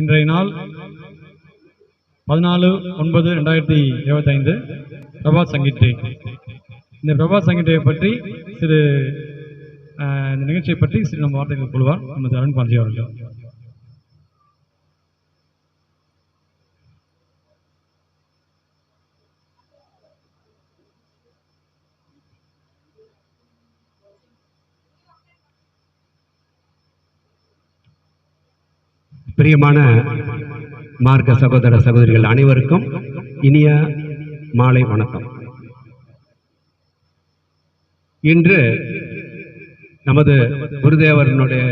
இன்றைய நாள் 14/9/2025 பிரபாத் சங்கீத் டே. இந்த பிரபாத் சங்கீத் டே பற்றி இந்த நிகழ்ச்சியை பற்றி நம்ம வார்த்தைகள் கொள்வார் நமது அருண் பாஞ்சி அவர்கள். பிரியமான மார்க்க சகோதர சகோதரிகள் அனைவருக்கும் இனிய மாலை வணக்கம். இன்று நமது குருதேவனுடைய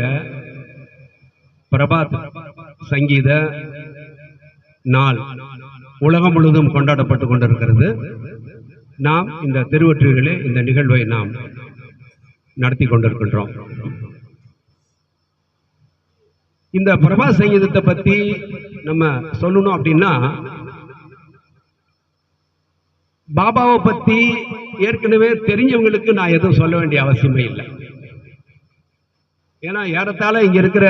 பிரபாத் சங்கீத நாள் உலகம் முழுவதும் கொண்டாடப்பட்டுக் கொண்டிருக்கிறது. நாம் இந்த திருவொற்றியூரிலே இந்த நிகழ்வை நாம் நடத்தி கொண்டிருக்கின்றோம். இந்த பிரபாத் சங்கீதத்தை பத்தி நம்ம சொல்லணும் அப்படின்னா, பாபாவை பத்தி ஏற்கனவே தெரிஞ்சவங்களுக்கு நான் எதுவும் சொல்ல வேண்டிய அவசியமே இல்லை. ஏன்னா ஏறத்தாழ இங்க இருக்கிற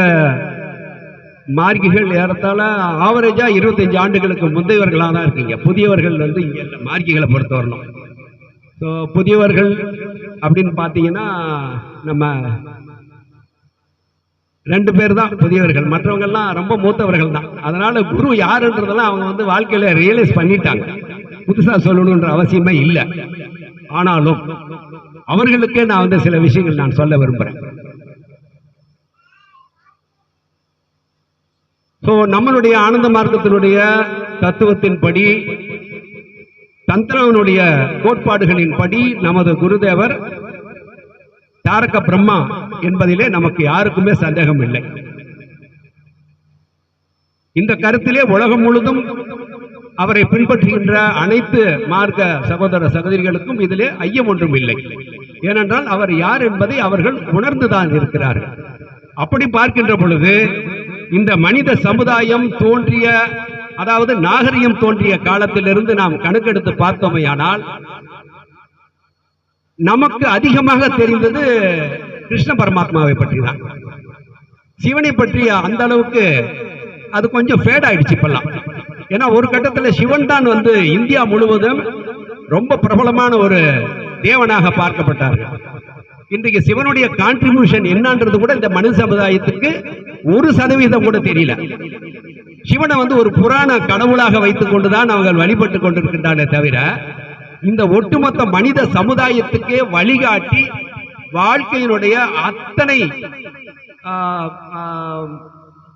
மார்க்கிகள் ஏறத்தாழ ஆவரேஜா 25 ஆண்டுகளுக்கு முந்தையவர்களாக தான் இருக்கீங்க. புதியவர்கள் வந்து இங்க இல்லை மார்க்கிகளை பொறுத்த வரணும். ஸோ புதியவர்கள் அப்படின்னு பார்த்தீங்கன்னா நம்ம 2 பேர் தான் புதியவர்கள், மற்றவங்கெல்லாம் ரொம்ப மூத்தவர்கள் தான். அதனால குரு யாருன்றதெல்லாம் அவங்க வந்து வாழ்க்கையில ரியலைஸ் பண்ணிட்டாங்க. புதுசா சொல்லணும்ன்ற அவசியமே இல்லை. ஆனாலும் அவர்களுக்கே நான் வந்து சில விஷயங்கள் நான் சொல்ல விரும்புறேன். ஸோ நம்மளுடைய ஆனந்த மார்க்கத்தினுடைய தத்துவத்தின்படி, தந்திரனுடைய கோட்பாடுகளின் படி நமது குருதேவர் தாரக பிரம்மா என்பதிலே நமக்கு யாருக்குமே சந்தேகம் இல்லை. இந்த கருத்திலே உலகம் முழுதும் அவரை பின்பற்றுகின்ற அனைத்து மார்க்க சகோதர சகோதரிகளுக்கும் இதிலே ஐயம் ஒன்றும் இல்லை. ஏனென்றால் அவர் யார் என்பதை அவர்கள் உணர்ந்துதான் இருக்கிறார்கள். அப்படி பார்க்கின்ற பொழுது இந்த மனித சமுதாயம் தோன்றிய, அதாவது நாகரிகம் தோன்றிய காலத்திலிருந்து நாம் கணக்கெடுத்து பார்த்தோமையானால் நமக்கு அதிகமாக தெரிந்தது கிருஷ்ண பரமாத்மாவை பற்றி தான். சிவனை பற்றி அந்த அளவுக்கு அது கொஞ்சம் ஃபேட் ஆயிடுச்சு இப்பெல்லாம். ஏன்னா ஒரு கட்டத்தில் சிவன் தான் வந்து இந்தியா முழுவதும் ரொம்ப பிரபலமான ஒரு தேவனாக பார்க்கப்பட்டார்கள். இன்றைக்கு சிவனுடைய கான்ட்ரிபியூஷன் என்னன்றது கூட இந்த மனித சமுதாயத்துக்கு 1% கூட தெரியல. சிவனை வந்து ஒரு புராண கடவுளாக வைத்துக் கொண்டுதான் அவர்கள் வழிபட்டு கொண்டிருக்கின்றன தவிர, இந்த ஒட்டுமொத்த மனித சமுதாயத்துக்கே வழிகாட்டி வாழ்க்கையினுடைய அத்தனை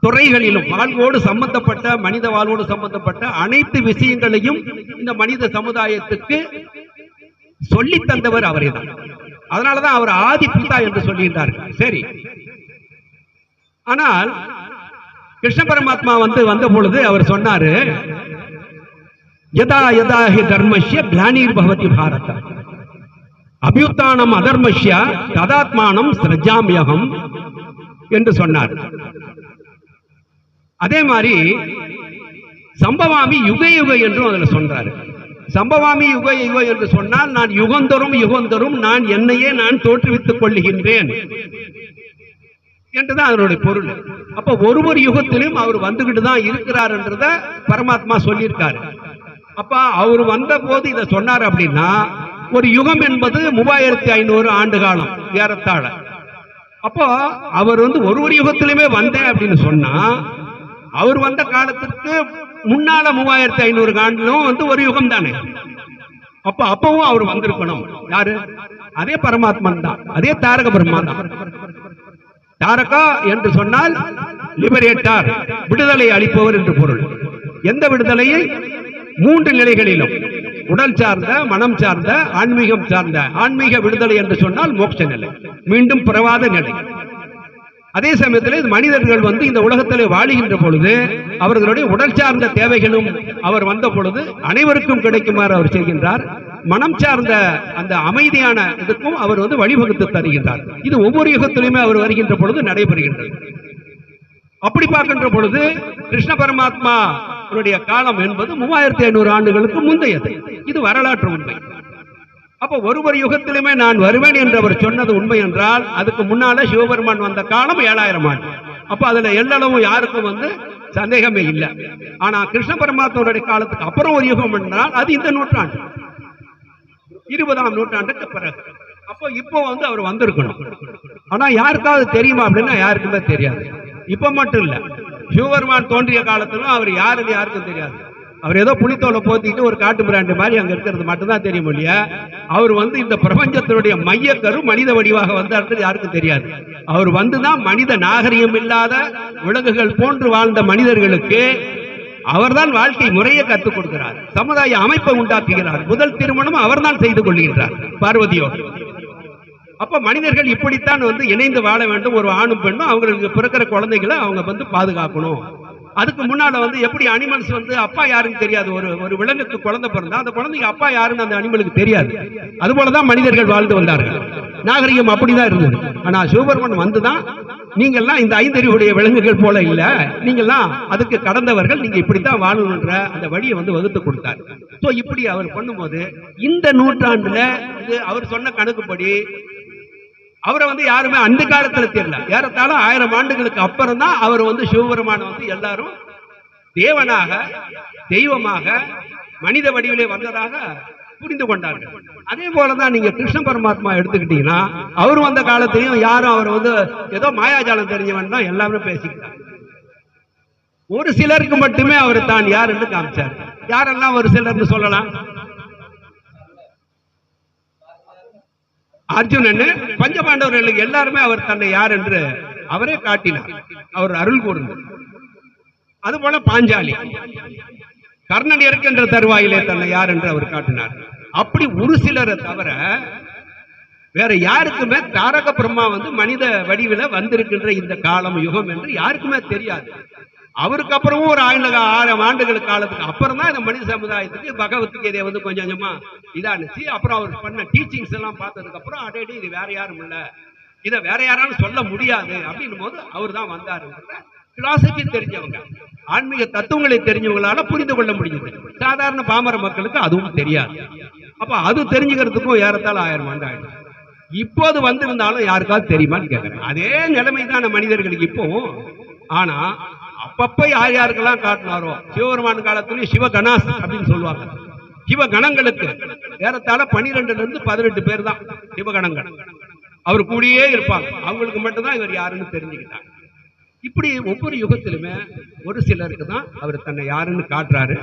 துறைகளிலும் வாழ்வோடு சம்பந்தப்பட்ட, மனித வாழ்வோடு சம்பந்தப்பட்ட அனைத்து விஷயங்களையும் இந்த மனித சமுதாயத்துக்கு சொல்லி தந்தவர் அவரே தான். அதனாலதான் அவர் ஆதி பிதா என்று சொல்லுகின்றார்கள். சரி, ஆனால் கிருஷ்ண பரமாத்மா வந்த பொழுது அவர் சொன்னாரு, யதா யதா ஹி தர்மஸ்ய க்ளானிர் பவதி பாரத அபியுத்தானம் அதர்மஸ்ய ததாத்மானம் ஸ்ரஜாம்யகம் என்று சொன்னார். அதே மாதிரி சம்பவாமி யுக யுக என்றும் அதில் சொல்றாரு. சம்பவாமி யுக யுக என்று சொன்னால் நான் யுகந்தோறும் யுகந்தோறும் நான் என்னையே நான் தோற்றுவித்துக் கொள்ளுகின்றேன் என்றுதான் அதனுடைய பொருள். அப்ப ஒரு யுகத்திலும் அவர் வந்துகிட்டு தான் இருக்கிறார் என்றத பரமாத்மா சொல்லியிருக்காரு. அப்ப அவர் வந்த போது இதை சொன்னார் அப்படின்னா, ஒரு யுகம் என்பது 3500 ஆண்டு காலம் ஏறத்தாழ. அப்போ அவர் வந்து ஒரு யுகத்திலுமே வந்தேன் அப்படின்னு சொன்னா, அவர் வந்த காலத்திற்கு முன்னால 3500 ஆண்டிலும் வந்து ஒரு யுகம் தானே. அப்பவும் அவர் வந்திருக்கணும். யாரு? அதே பரமாத்மன் தான், அதே தாரக பிரம்மா தான். தாரகா என்று சொன்னால் லிபரேட்டர், விடுதலை அளிப்பவர் என்று பொருள். எந்த விடுதலையை? 3 நிலைகளிலும், உடல் சார்ந்த, மனம் சார்ந்த, ஆன்மீகம் சார்ந்த. ஆன்மீக விடுதலை என்று சொன்னால் மோட்ச நிலை, மீண்டும் பிறவாத நிலை. அதே சமயத்தில் மனிதர்கள் வந்து இந்த உலகத்திலே வாழுகின்ற பொழுது அவர்களுடைய உடல் சார்ந்த தேவைகளும் அவர் வந்த பொழுது அனைவருக்கும் கிடைக்குமாறு அவர் செய்கின்றார். மனம் சார்ந்த அந்த அமைதியான இதுக்கும் அவர் வந்து வழிவகுத்து தருகின்றார். இது ஒவ்வொரு யுகத்திலுமே அவர் வருகின்ற பொழுது நடைபெறுகின்றது. அப்படி பார்க்கின்ற பொழுது கிருஷ்ண பரமாத்மா காலம் என்பது 3500 ஆண்டுகளுக்கு முந்தையது. இது வரலாற்று உண்மை. அப்ப ஒரு யுகத்திலுமே நான் வருவேன் என்று அவர் சொன்னது உண்மை என்றால், அதுக்கு முன்னால சிவபெருமான் வந்த காலம் 7000 ஆண்டு. அப்ப அதுல எல்லளவும் யாருக்கும் வந்து சந்தேகமே இல்லை. ஆனா கிருஷ்ண பரமாத்மாவுடைய காலத்துக்கு அப்புறம் ஒரு யுகம் என்றால் அது இந்த நூற்றாண்டு, 20ஆம் நூற்றாண்டுக்கு பிறகு. அப்போ இப்போ வந்து அவர் வந்திருக்கணும். ஆனா யாருக்காவது தெரியுமா அப்படின்னா யாருக்குமே தெரியாது. இப்ப மட்டும் இல்ல, சிவபெருமான் தோன்றிய காலத்திலும் அவர் யாருன்னு யாருக்கும் தெரியாது. அவர் ஏதோ புலித்தோலை போத்திட்டு ஒரு காட்டு பிராண்டு மாதிரி அங்க இருக்கிறது மட்டும்தான் தெரியும் இல்லையா. அவர் வந்து இந்த பிரபஞ்சத்தினுடைய மையக்கரு மனித வடிவாக வந்தார் யாருக்கும் தெரியாது. அவர் வந்துதான் மனித நாகரிகம் இல்லாத விலங்குகள் போன்று வாழ்ந்த மனிதர்களுக்கு அவர்தான் வாழ்க்கை முறையை கற்றுக் கொடுக்கிறார், சமுதாய அமைப்பை உண்டாக்குகிறார். முதல் திருமணம் அவர்தான் செய்து கொள்கின்றார் பார்வதியோடு. அப்ப மனிதர்கள் இப்படித்தான் வந்து இணைந்து வாழ வேண்டும். ஒரு ஆணும் பெண்ணும் அவங்களுக்கு பிறக்கிற குழந்தைகளை அவங்க வந்து பாதுகாக்கணும். அதுக்கு முன்னால வந்து எப்படி அனிமல்ஸ் வந்து அப்பா யாருன்னு தெரியாது. ஒரு விலங்குக்கு குழந்தை பிறந்தா அந்த குழந்தைக்கு அப்பா யாருன்னு அந்த அனிமலுக்கு தெரியாது. அது போலதான் மனிதர்கள் வாழ்ந்து வந்தார்கள். நாகரிகம் அப்படிதான் இருந்தது. ஆனா சிவபெருமன் வந்துதான் நீங்கெல்லாம் இந்த ஐந்தறிவுடைய விலங்குகள் போல இல்ல, நீங்கெல்லாம் அதுக்கு கடந்தவர்கள், நீங்க இப்படித்தான் வாழணுன்ற அந்த வழியை வந்து வகுத்து கொடுத்தார். சோ இப்படி அவர் பண்ணும்போது இந்த நூற்றாண்டுல இது அவர் சொன்ன கணக்குப்படி அவரை வந்து யாருமே அந்த காலத்துல தெரியல. ஏறத்தாழ 1000 ஆண்டுகளுக்கு அப்புறம் தான் அவர் வந்து சிவபெருமான வந்து எல்லாரும் தேவனாக தெய்வமாக மனித வடிவிலே வந்ததாக புரிந்து கொண்டார்கள். அதே போலதான் நீங்க கிருஷ்ண பரமாத்மா எடுத்துக்கிட்டீங்கன்னா அவர் வந்த காலத்திலையும் யாரும் அவர் வந்து ஏதோ மாயாஜாலம் தெரிஞ்சவன் தான் எல்லாமே பேசிக்கிட்டாங்க. ஒரு சிலருக்கு மட்டுமே அவர் தான் யார் என்று காமிச்சார். யாரெல்லாம் ஒரு சிலர்னு சொல்லலாம்? அர்ஜுனன், பஞ்சபாண்டவர்களுக்கு எல்லாருமே அவர் தன்னை யார் என்று அவரே காட்டினார், அவர் அருள் கூர்ந்தார். அதுபோல பாஞ்சாலி, கர்ணன் இருக்கின்ற தருவாயிலே தன்னை யார் என்று அவர் காட்டினார். அப்படி ஒரு சிலரை தவிர வேற யாருக்குமே தாரக பிரம்மா வந்து மனித வடிவில வந்திருக்கின்ற இந்த காலம் யுகம் என்று யாருக்குமே தெரியாது. அவருக்கு அப்புறமும் ஒரு 1000 ஆண்டுகள் காலத்துக்கு அப்புறம் தான் இந்த மனித சமுதாயத்துக்கு பகவத்கீதை வந்து கொஞ்சம் கொஞ்சமா இதானுச்சு. அப்புறம் அவர் பண்ண டீச்சிங்ஸ் எல்லாம் பார்த்ததுக்கு அப்புறம் அடேடி இது வேற யாரும் இல்ல, இதை வேற யாராலும் சொல்ல முடியாது அப்படின்னும் போது அவர் தான் வந்தாரு. பிலாசபி தெரிஞ்சவங்க, ஆன்மீக தத்துவங்களை தெரிஞ்சவங்களால புரிந்து கொள்ள முடியுது. சாதாரண பாமர மக்களுக்கு அதுவும் தெரியாது. அப்ப அது தெரிஞ்சுக்கிறதுக்கும் ஏறத்தாழ 1000 ஆண்டு ஆயிடும். இப்போது வந்திருந்தாலும் யாருக்காவது தெரியுமான்னு கேட்கிறேன். அதே நிலைமை தான் மனிதர்களுக்கு இப்பவும். ஆனா அப்பப்ப யார் யாருக்கெல்லாம் காட்டினாரோ, சிவபெருமான் காலத்திலேயே சிவகணாஸ் அப்படின்னு சொல்லுவாங்க. சிவகணங்களுக்கு ஏறத்தாழ 12 இருந்து 18 பேர் தான் சிவகணங்கள். அவர் கூடயே இருப்பாங்க. அவங்களுக்கு மட்டும்தான் இவர் யாருன்னு தெரிஞ்சுக்கிட்டாங்க. இப்படி ஒவ்வொரு யுகத்திலுமே ஒரு சிலருக்கு தான் அவர் தன்னை யாருன்னு காட்டுறாரு.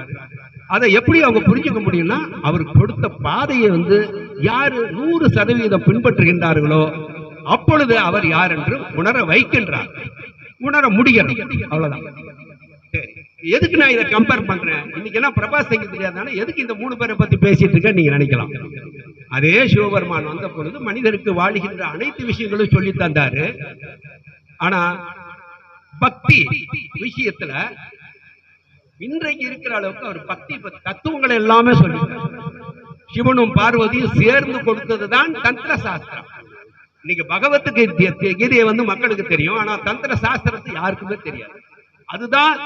அதை எப்படி அவங்க புரிஞ்சுக்க முடியும்னா அவர் கொடுத்த பாதையை வந்து யாரு 100% பின்பற்றுகின்றார்களோ அப்பொழுது அவர் யார் என்று உணர வைக்கின்றார், உணர முடிகிறது. அவ்வளவுதான். சரி, எதுக்கு நான் இதை கம்பேர் பண்றேன்? இன்னைக்கு எல்லாம் பிரபாஸ் சங்கி தெரியாதானே எதுக்கு இந்த 3 பேரை பத்தி பேசிட்டு இருக்க நீங்க நினைக்கலாம். அதே சிவபெருமான் வந்த பொழுது மனிதருக்கு வாழ்கின்ற அனைத்து விஷயங்களும் சொல்லி தந்தாரு. ஆனா பக்தி விஷயத்துல இன்றைக்கு இருக்கிற அளவுக்கு அவர் பக்தி தத்துவங்களை எல்லாமே சொல்லி, சிவனும் பார்வதியும் சேர்ந்து கொடுத்ததுதான் தந்திர சாஸ்திரம். இன்னைக்கு பகவத்கீதையை வந்து மக்களுக்கு தெரியும், ஆனா தந்திர சாஸ்திரத்தை யாருக்குமே தெரியாது. அதுதான்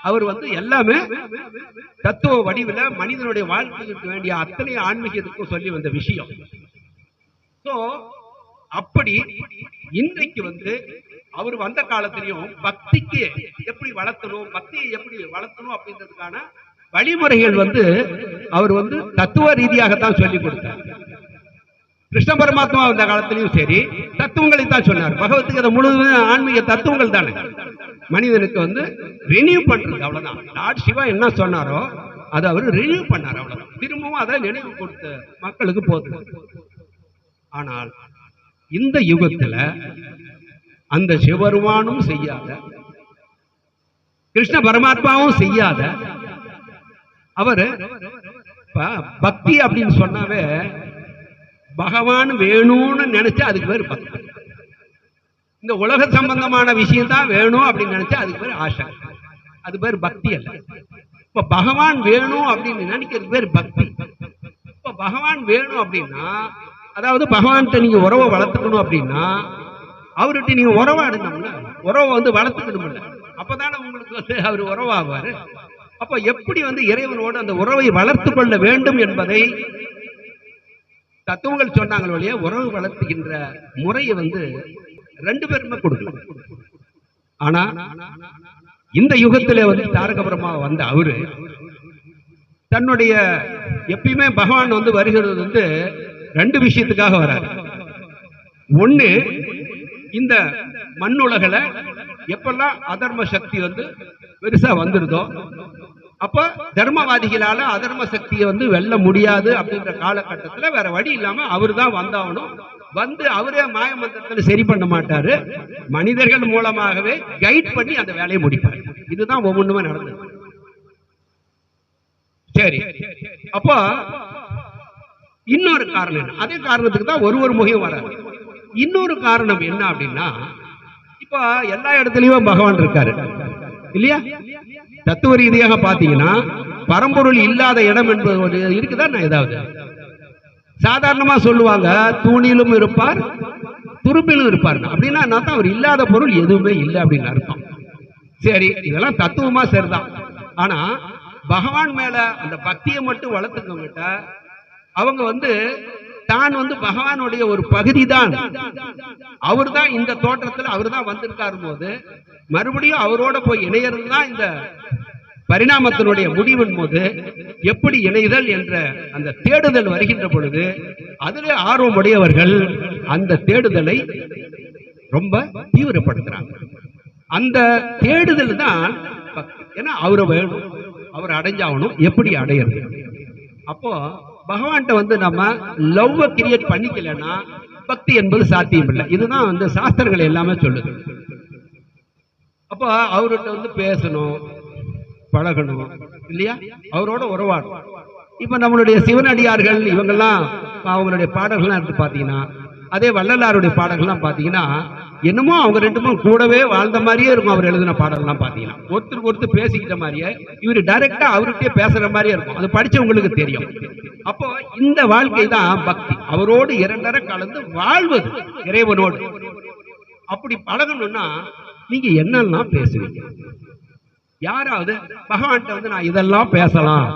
அவர் வந்து எல்லாமே தத்துவ வடிவில மனிதனுடைய வாழ்க்கைக்கு வேண்டிய அத்தனை ஆன்மீகத்துக்கும் சொல்லி வந்த விஷயம். சோ அப்படி இன்றைக்கு வந்து அவர் வந்த காலத்திலையும் பக்திக்கு எப்படி வளர்த்தணும், பக்தியை எப்படி வளர்த்தணும் அப்படின்றதுக்கான வழிமுறைகள் வந்து அவர் வந்து தத்துவ ரீதியாகத்தான் சொல்லிக் கொடுத்தார். கிருஷ்ண பரமாத்மா அந்த காலத்திலையும் சரி தத்துவங்களை தான் சொன்னார். பகவத்கீதை முழுவதும் ஆன்மீக தத்துவங்கள் தானே மனிதனுக்கு வந்து ரினியூ பண்றது. அவ்வளவுதான். லார்ட் சிவா என்ன சொன்னாரோ அதை அவர் ரினியூ பண்ணார். அவ்வளவுதான். திரும்பவும் அதை நினைவு கொடுத்த மக்களுக்கு போதும். ஆனால் இந்த யுகத்துல அந்த சிவபெருமானும் செய்யாத, கிருஷ்ண பரமாத்மாவும் செய்யாத அவரு பக்தி அப்படின்னு சொன்னாவே பகவான் வேணும்னு நினைச்சா அதுக்கு பேர் பக்தி. இந்த உலக சம்பந்தமான விஷயம் தான் வேணும் அப்படின்னு நினைச்சா அதுக்கு பேர் ஆசை, அது பேர் பக்தி அல்ல. இப்ப பகவான் வேணும் அப்படின்னு நினைக்கிறது பேர் பக்தி. இப்ப பகவான் வேணும் அப்படின்னா அதாவது பகவான்கிட்ட நீங்க உறவை வளர்த்துக்கணும் அப்படின்னா அவர்கிட்ட நீங்க உறவாடணும்ல, உறவை வந்து வளர்த்துக்கணும். அப்பதானே உங்களுக்கு வந்து அவர் உறவாகுவாரு. அப்ப எப்படி வந்து இறைவனோடு அந்த உறவை வளர்த்து கொள்ள வேண்டும் என்பதை தத்துவங்கள் சொன்னாங்களோ இல்லையா, உறவு வளர்த்துகின்ற முறையை வந்து 2 பேருமே கொடுக்கணும். ஆனா இந்த யுகத்திலே வந்து தாரக பிரம்மா வந்த அவரு தன்னுடைய எப்பயுமே பகவான் வந்து வருகிறது வந்து ரெண்டு விஷயத்துக்காக வராரு. ஒண்ணு, இந்த மண்ணுலகில எப்பெல்லாம் அதர்ம சக்தி வந்து பெருசா வந்துருதோ அப்ப தர்மவாதிகளால அதர்ம சக்தியை வந்து வெல்ல முடியாது அப்படின்ற காலகட்டத்துல வேற வழி இல்லாம அவரு தான் வந்தாகணும். வந்து அவரே மாயமந்திரத்தில் சரி பண்ண மாட்டாரு, மனிதர்கள் மூலமாகவே கைட் பண்ணி அந்த வேலையை முடிப்பார். இதுதான் ஒவ்வொன்றுமே நடந்தது. சரி, அப்போ இன்னொரு காரணம் என்ன? அதே காரணத்துக்கு தான் ஒரு முகம் வராது. இன்னொரு காரணம் என்ன அப்படின்னா, இப்ப எல்லா இடத்துலயும் பகவான் இருக்காரு இல்லையா? தத்துவ ரீதியாக பாத்தீங்கன்னா பரம்பொருள் இல்லாத இடம் என்பது இருக்குதா? ஏதாவது சாதாரணமா சொல்லுவாங்க, தூணிலும் இருப்பார் துரும்பிலும் இருப்பார். அப்படின்னா அவர் இல்லாத பொருள் எதுவுமே இல்லை அப்படின்னு அர்த்தம். சரி, இதெல்லாம் தத்துவமா சரிதான். ஆனா பகவான் மேல அந்த பக்தியை மட்டும் வளர்த்துக்கிட்ட அவங்க வந்து தான் வந்து பகவானுடைய ஒரு பகுதி தான், அவர் தான் இந்த தோற்றத்தில் அவர் தான் வந்திருக்காரு போது மறுபடியும் அவரோட போய் இணையறது தான் இந்த பரிணாமத்தினுடைய முடிவின் போது எப்படி இணைதல் என்ற அந்த தேடுதல் வருகின்ற பொழுது அதிலே ஆர்வமுடையவர்கள் அந்த தேடுதலை ரொம்ப தீவிரப்படுத்துறாங்க. அந்த தேடுதல் தான் ஏன்னா அவரை வேணும், அவர் அடைஞ்சாகணும். எப்படி அடையிறது? அப்போ பகவான்கிட்ட வந்து நம்ம லவ் கிரியேட் பண்ணிக்கலன்னா பக்தி என்பது சாத்தியம் இல்லை. இதுதான் வந்து சாஸ்திரங்கள் எல்லாமே சொல்லுது. அப்போ அவர்கிட்ட வந்து பேசணும், பழகணும் இல்லையா? அவரோட உறவாடணும். இப்ப நம்மளுடைய சிவனடியார்கள் இவங்கெல்லாம் அவங்களுடைய பாடல்கள்லாம் எடுத்து பாத்தீங்கன்னா, அதே வள்ளலாருடைய பாடல்கள்லாம் பாத்தீங்கன்னா என்னமோ அவங்க ரெண்டுமோ கூடவே வாழ்ந்த மாதிரியே இருக்கும். அவர் எழுதின பாடல்லாம் பாத்தீங்கன்னா ஒருத்தருக்கு ஒருத்தர் பேசிக்கிட்ட மாதிரியே, இவர் டைரக்டா அவர்கிட்டயே பேசுற மாதிரியே இருக்கும். அது படிச்சவங்களுக்கு தெரியும். அப்போ இந்த வாழ்க்கை தான் பக்தி, அவரோடு இரண்டரை கலந்து வாழ்வது இறைவனோடு. அப்படி பழகணும்னா நீங்க என்னெல்லாம் பேசுவீங்க? யாராவது பகவான்கிட்ட வந்து நான் இதெல்லாம் பேசலாம்,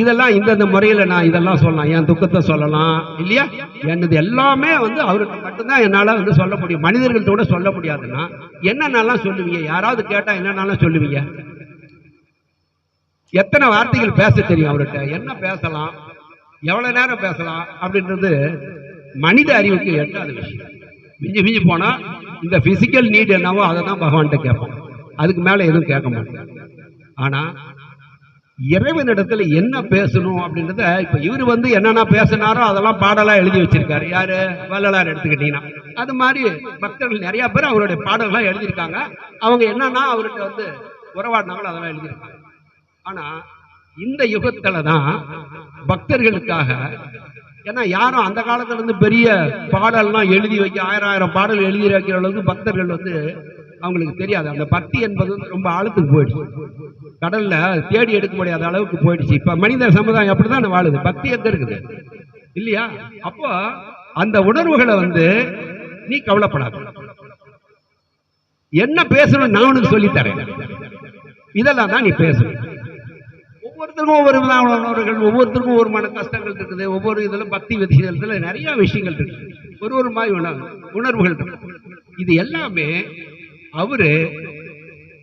இதெல்லாம் இந்த முறையில நான் இதெல்லாம் சொல்லலாம், என் துக்கத்தை சொல்லலாம் இல்லையா? என்னது எல்லாமே வந்து அவருக்கு மட்டும்தான் என்னால வந்து சொல்ல முடியும், மனிதர்கள்ட்ட கூட சொல்ல முடியாதுன்னா என்னென்னலாம் சொல்லுவீங்க? யாராவது கேட்டா என்னென்னலாம் சொல்லுவீங்க? எத்தனை வார்த்தைகள் பேச தெரியும் அவர்கிட்ட? என்ன பேசலாம், எவ்வளவு நேரம் பேசலாம் அப்படின்றது மனித அறிவுக்கு எட்டாத விஷயம். மிஞ்சி மிஞ்சி போனா இந்த பிசிக்கல் நீட் என்னவோ அதை தான் பகவான்கிட்ட கேட்போம், அதுக்கு மேல எதுவும் கேட்க மாட்டோம். ஆனா இறைவனிடத்துல என்ன பேசணும் அப்படின்றத இப்ப இவரு வந்து என்னென்ன பேசினாரோ அதெல்லாம் பாடலா எழுதி வச்சிருக்காரு. யாரு? வள்ளலார் எடுத்துக்கிட்டீங்கன்னா அது மாதிரி பக்தர்கள் நிறைய பேர் அவருடைய பாடல்கள்லாம் எழுதியிருக்காங்க. அவங்க என்னன்னா அவர்கிட்ட வந்து உறவாடினாங்களோ அதெல்லாம் எழுதியிருக்காங்க. ஆனா இந்த யுகத்துல தான் பக்தர்களுக்காக, ஏன்னா யாரும் அந்த காலத்துல இருந்து பெரிய பாடல்லாம் எழுதி வைக்க ஆயிரம் பாடல் எழுதி வைக்கிற அளவுக்கு பக்தர்கள் வந்து அவங்களுக்கு தெரியாது. அந்த பக்தி என்பது ரொம்ப ஆழத்துக்கு போயிடுச்சு, கடல்ல தேடி எடுக்க முடியாத அளவுக்கு போயிடுச்சு. இப்ப மனித சமுதாயம் அப்படிதான் வாழுது, பக்தி எங்க இருக்குது இல்லையா? அப்போ அந்த உணர்வுகளை வந்து நீ கவலைப்படாத, என்ன பேசணும் நான் உனக்கு சொல்லித்தரேன், இதெல்லாம் தான் நீ பேசணும். ஒவ்வொருத்தருக்கும் ஒவ்வொரு விதமான உணர்வுகள், ஒவ்வொருத்தருக்கும் ஒரு மன கஷ்டங்கள் இருக்குது. ஒவ்வொரு இதுல பக்தி விஷயத்துல நிறைய விஷயங்கள் இருக்கு, ஒரு மாதிரி உணர்வுகள் இருக்கு. இது எல்லாமே அவரு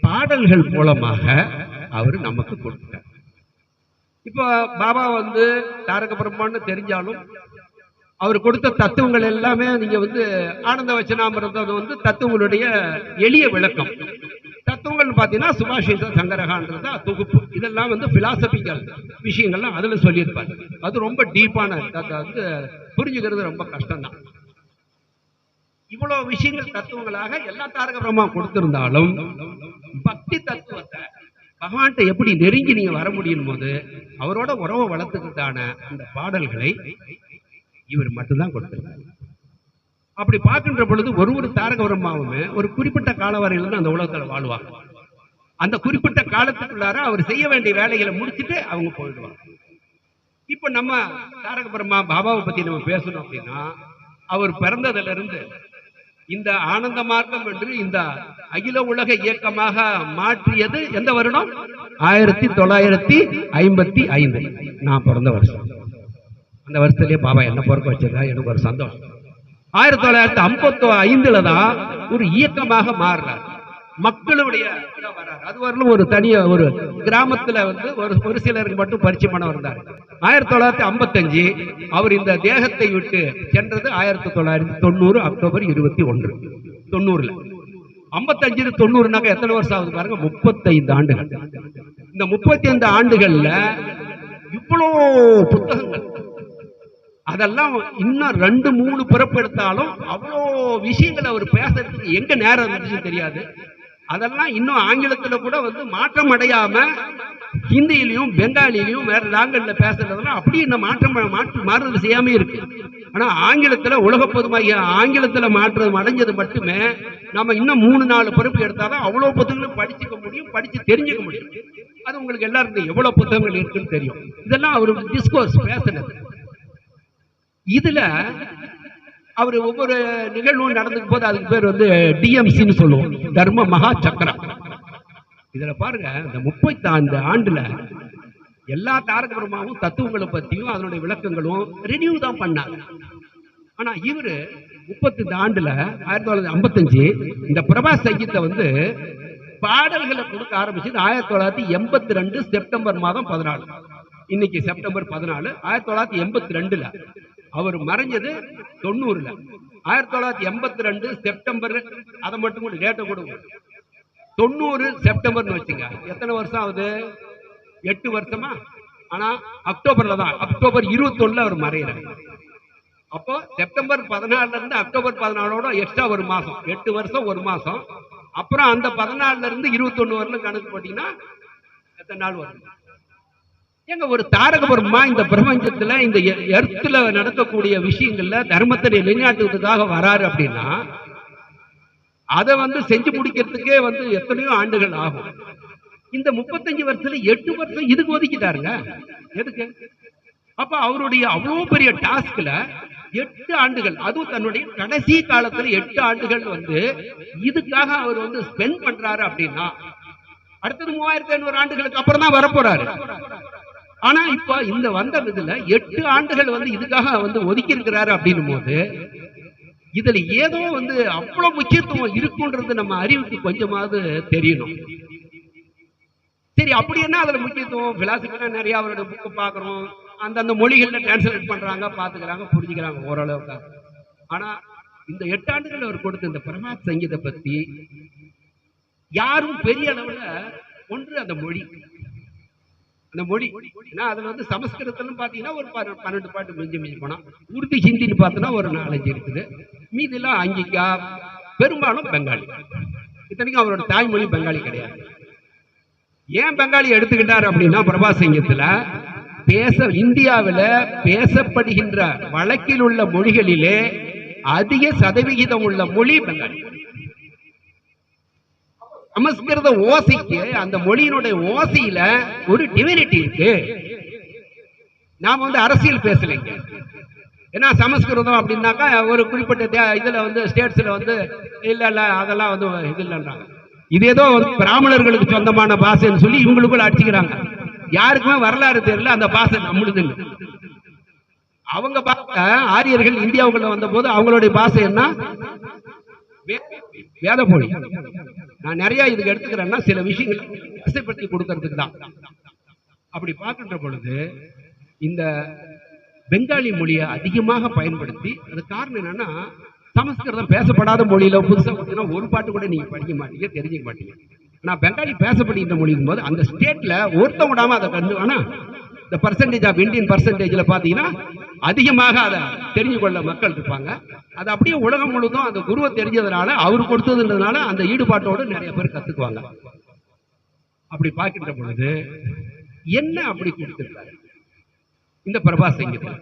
பாடல்கள் மூலமாக அவரு நமக்கு கொடுத்தார். இப்ப பாபா வந்து தாரக பிரம்மான்னு தெரிஞ்சாலும் அவர் கொடுத்த தத்துவங்கள் எல்லாமே நீங்க வந்து ஆனந்த வச்சனாமிரதம் வந்து தத்துவங்களுடைய எளிய விளக்கம். தத்துவங்கள் பாத்தீங்கன்னா சுபாஷித சங்கரகான்றது தொகுப்பு. இதெல்லாம் வந்து பிலாசபிக்கல் விஷயங்கள்லாம் அதுல சொல்லியிருப்பாரு. அது ரொம்ப டீப்பான, வந்து புரிஞ்சுக்கிறது ரொம்ப கஷ்டம் தான். இவ்வளவு விஷயங்கள் தத்துவங்களாக எல்லா தாரக பிரம்மா கொடுத்திருந்தாலும் பக்தி தத்துவத்தை பகவான்கிட்ட எப்படி நெருங்கி நீங்க வர முடியும் போது அவரோட உறவை வளர்த்துக்கிறதான அந்த பாடல்களை இவர் மட்டும்தான் கொடுத்திருக்காரு. அப்படி பார்க்கின்ற பொழுது ஒரு தாரக பிரம்மாவுமே ஒரு குறிப்பிட்ட கால வரையில தான் அந்த உலகத்துல வாழ்வாங்க. அந்த குறிப்பிட்ட காலத்துக்குள்ளார அவர் செய்ய வேண்டிய வேலைகளை முடிச்சுட்டு அவங்க போயிடுவாங்க. இப்ப நம்ம தாரக பிரம்மா பாபாவை பத்தி நம்ம பேசணும் அப்படின்னா, அவர் பிறந்ததுல இருந்து இந்த ஆனந்த மார்க்கம் என்று இந்த அகில உலக இயக்கமாக மாற்றியது எந்த வருடம்? 1955. நான் பிறந்த வருஷம். அந்த வருஷத்திலேயே பாபா என்ன பொறுக்க வச்சிருக்கா, எனக்கு ஒரு சந்தோஷம். 1955 தான் ஒரு இயக்கமாக மாறுறார். மக்களுடைய வர்றாரு. அது வரலும் ஒரு தனியா ஒரு கிராமத்துல வந்து ஒரு சிலருக்கு மட்டும் பரிச்சயம் பண்ண வந்தார். 1955 அவர் இந்த தேகத்தை விட்டு சென்றது 1990 அக்டோபர் 21. 90ல 55 90 எத்தனை வருஷம் ஆகுது பாருங்க, 35 ஆண்டுகள். இந்த 35 ஆண்டுகள்ல இவ்வளோ புத்தகங்கள், அதெல்லாம் இன்னும் 2-3 பிறப்பு எடுத்தாலும் அவ்வளோ விஷயங்கள் அவர் பேசுறதுக்கு எங்க நேரம் இருந்துச்சு தெரியாது. அதெல்லாம் இன்னும் ஆங்கிலத்துல கூட வந்து மாற்றம் அடையாம ஹிந்தியிலையும் பெங்காலிலையும் வேற லாங்குவேஜ்ல பேசுறதெல்லாம் அப்படியே இந்த மாறுதல் செய்யாம இருக்கு. ஆனா ஆங்கிலத்துல உலக பொதுமையா ஆங்கிலத்துல மாற்றம் அடைஞ்சது மட்டுமே நம்ம இன்னும் 3-4 பிறப்பு எடுத்தாதான் அவ்வளவு புத்தகங்களும் படிச்சுக்க முடியும், படிச்சு தெரிஞ்சுக்க முடியும். அது உங்களுக்கு எல்லாருக்கும் எவ்வளவு புத்தகங்கள் இருக்குன்னு தெரியும். இதெல்லாம் அவர் டிஸ்கோர்ஸ் பேசுனது. இதுல அவர் ஒவ்வொரு நிகழ்வும் நடந்துக்கும் போது அதுக்கு பேர் வந்து டிஎம்சின்னு சொல்லுவோம், தர்ம மகா சக்கரம். இதுல பாருங்க, இந்த 35 ஆண்டுல எல்லா தாரக பிரம்மாவும் தத்துவங்களை பத்தியும் அதனுடைய விளக்கங்களும் ரினியூ தான் பண்ணாங்க. ஆனா இவரு 35 ஆண்டுல 1955 இந்த பிரபா சங்கீத்தை வந்து பாடல்களை கொடுக்க ஆரம்பிச்சது 1982 செப்டம்பர் மாதம் 14. இன்னைக்கு செப்டம்பர் 14. 1982ல அவர் மறைஞ்சது 90ல. 1982 செப்டம்பர், அதை மட்டும் கூட டேட்டை கொடுங்க, 90 செப்டம்பர்னு வச்சுங்க. எத்தனை வருஷம் ஆகுது? 8 வருஷமா? ஆனா அக்டோபர்ல தான், அக்டோபர் 21 அவர் மறைகிறார். அப்போ செப்டம்பர் 14 இருந்து அக்டோபர் 14ஓட எக்ஸ்ட்ரா ஒரு மாசம், 8 வருஷம் 1 மாசம். அப்புறம் அந்த 14 இருந்து 21 வரலும் கணக்கு போட்டீங்கன்னா எத்தனை நாள் வரும்? எங்க ஒரு தாரக பிரம்மா இந்த பிரபஞ்சத்துல இந்த எர்த்துல நடக்கக்கூடிய விஷயங்கள்ல தர்மத்தை நிலைநாட்டுவதற்காக வராரு அப்படின்னா அதை வந்து செஞ்சு முடிக்கிறதுக்கே வந்து எத்தனையோ ஆண்டுகள் ஆகும். இந்த 35 வருஷத்துல 8 வருஷம் இதுக்கு ஒதுக்கிட்டாருங்க. எதுக்கு? அப்ப அவருடைய அவ்வளவு பெரிய டாஸ்க்ல 8 ஆண்டுகள், அதுவும் தன்னுடைய கடைசி காலத்துல 8 ஆண்டுகள் வந்து இதுக்காக அவர் வந்து ஸ்பெண்ட் பண்றாரு அப்படின்னா அடுத்தது 3500 ஆண்டுகளுக்கு அப்புறம் தான் வரப்போறாரு. ஆனா இப்ப இந்த வந்த இதுல 8 ஆண்டுகள் வந்து இதுக்காக வந்து ஒதுக்கி இருக்கிறாரு அப்படின்னும் போது இதுல ஏதோ வந்து அவ்வளவு முக்கியத்துவம் இருக்குன்றது நம்ம அறிவுக்கு கொஞ்சமாவது தெரியணும். சரி, அப்படி என்ன அதுல முக்கியத்துவம்? பிலாசபினா நிறைய அவரோட புக்கு பாக்குறோம், அந்தந்த மொழிகள்ல டிரான்ஸ்லேட் பண்றாங்க, பாத்துக்கிறாங்க, புரிஞ்சுக்கிறாங்க ஓரளவுக்கு. ஆனா இந்த 8 ஆண்டுகள் அவர் கொடுத்த இந்த பிரமாத் சங்கீத பத்தி யாரும் பெரிய அளவுல ஒன்று அந்த மொழி, அந்த மொழி ஏன்னா அதுல வந்து சமஸ்கிருதத்துல பாத்தீங்கன்னா ஒரு 12 பாட்டு மிஞ்சி போனா, உருது ஹிந்தின்னு பார்த்தோன்னா ஒரு 4-5 இருக்குது, மீதெல்லாம் அங்கிக்கா, பெரும்பாலும் பெங்காலி. இத்தனைக்கும் அவரோட தாய்மொழி பெங்காலி கிடையாது. ஏன் பெங்காலி எடுத்துக்கிட்டார் அப்படின்னா பிரபா சங்கீதத்துல இந்தியாவில் பேசப்படுகின்ற வழக்கில் உள்ள மொழிகளிலே அதிக சதவிகிதம் உள்ள மொழி பெங்காலி. சமஸ்கிருத ஓசைக்கு, அந்த மொழியினுடைய ஓசையில ஒரு டிவினிட்டி இருக்கு. நாம வந்து அரசியல் பேசலைங்க. ஏன்னா சமஸ்கிருதம் அப்படின்னாக்கா ஒரு குறிப்பிட்ட இதுல வந்து ஸ்டேட்ஸ்ல வந்து இல்ல அதெல்லாம் வந்து இது இல்லைன்றாங்க. இது ஏதோ பிராமணர்களுக்கு சொந்தமான பாஷைன்னு சொல்லி இவங்களுக்குள்ள அடிச்சுக்கிறாங்க. யாருக்குமே வரலாறு தெரியல அந்த பாஷை நம்மளுதுன்னு. அவங்க ஆரியர்கள் இந்தியாவுக்குள்ள வந்த போது அவங்களுடைய பாஷை என்ன? வேத மொழி. நான் நிறைய இதுக்கு எடுத்துக்கிறேன்னா சில விஷயங்களை வரிசைப்படுத்தி கொடுக்கறதுக்கு தான். அப்படி பார்க்கின்ற பொழுது இந்த பெங்காலி மொழியை அதிகமாக பயன்படுத்தி, அது காரணம் என்னன்னா சமஸ்கிருதம் பேசப்படாத மொழியில புதுசா ஒரு பாட்டு கூட நீங்க படிக்க மாட்டீங்க, தெரிஞ்சுக்க மாட்டீங்க. ஆனா பெங்காலி பேசப்படுகின்ற மொழிக்கும் போது அந்த ஸ்டேட்ல ஒருத்த விடாம அதை கண்டு, ஆனா இந்த பர்சன்டேஜ் ஆஃப் இந்தியன் பர்சன்டேஜ்ல பாத்தீங்கன்னா அதிகமாக அதை தெரிஞ்சு கொள்ள மக்கள் இருப்பாங்க. அது அப்படியே உலகம் முழுதும் அந்த குருவை தெரிஞ்சதுனால, அவர் கொடுத்ததுன்றதுனால அந்த ஈடுபாட்டோடு நிறைய பேர் கத்துக்குவாங்க. அப்படி பார்க்கின்ற பொழுது என்ன அப்படி கொடுத்திருக்காரு இந்த பிரபா சங்கீதம்,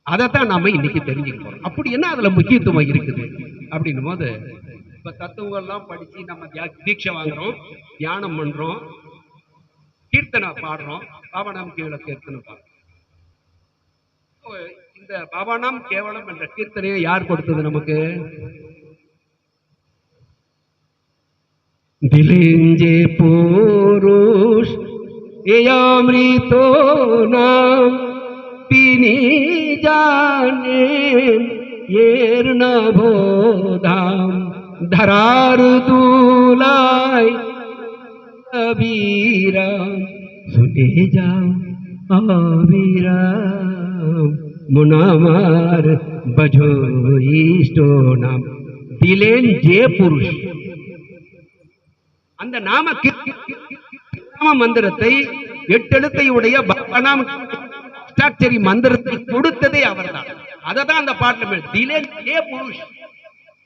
அதைத்தான் நாம இன்னைக்கு தெரிஞ்சுக்கிறோம். அப்படி என்ன அதுல முக்கியத்துவம் இருக்குது அப்படின்னும் போது, இப்ப தத்துவங்கள்லாம் படிச்சு நம்ம தீட்சை வாங்குறோம், தியானம் பண்றோம், கீர்த்தனை பாடுறோம், பாவனாம் கேவலம் கீர்த்தனை பாடுறோம். இந்த பாவனாம் கேவலம் என்ற கீர்த்தனையை யார் கொடுத்தது நமக்கு? दिलेंजे पुरुष ये अमृतो नाम पीनी जाने येर नभोधाम धरार दूलाय अबीरा सुने जाओ आवीरा मुनामार बजो ईष्टो नाम दिलेन जे पुरुष அந்த நாம மந்திரத்தை 8 எழுத்தை உடைய பகவானாம் அஷ்டாட்சரி மந்திரத்தை கொடுத்ததே அவர்தான். அததான் அந்த பாட்டுல திலேன் ஜே புருஷ்,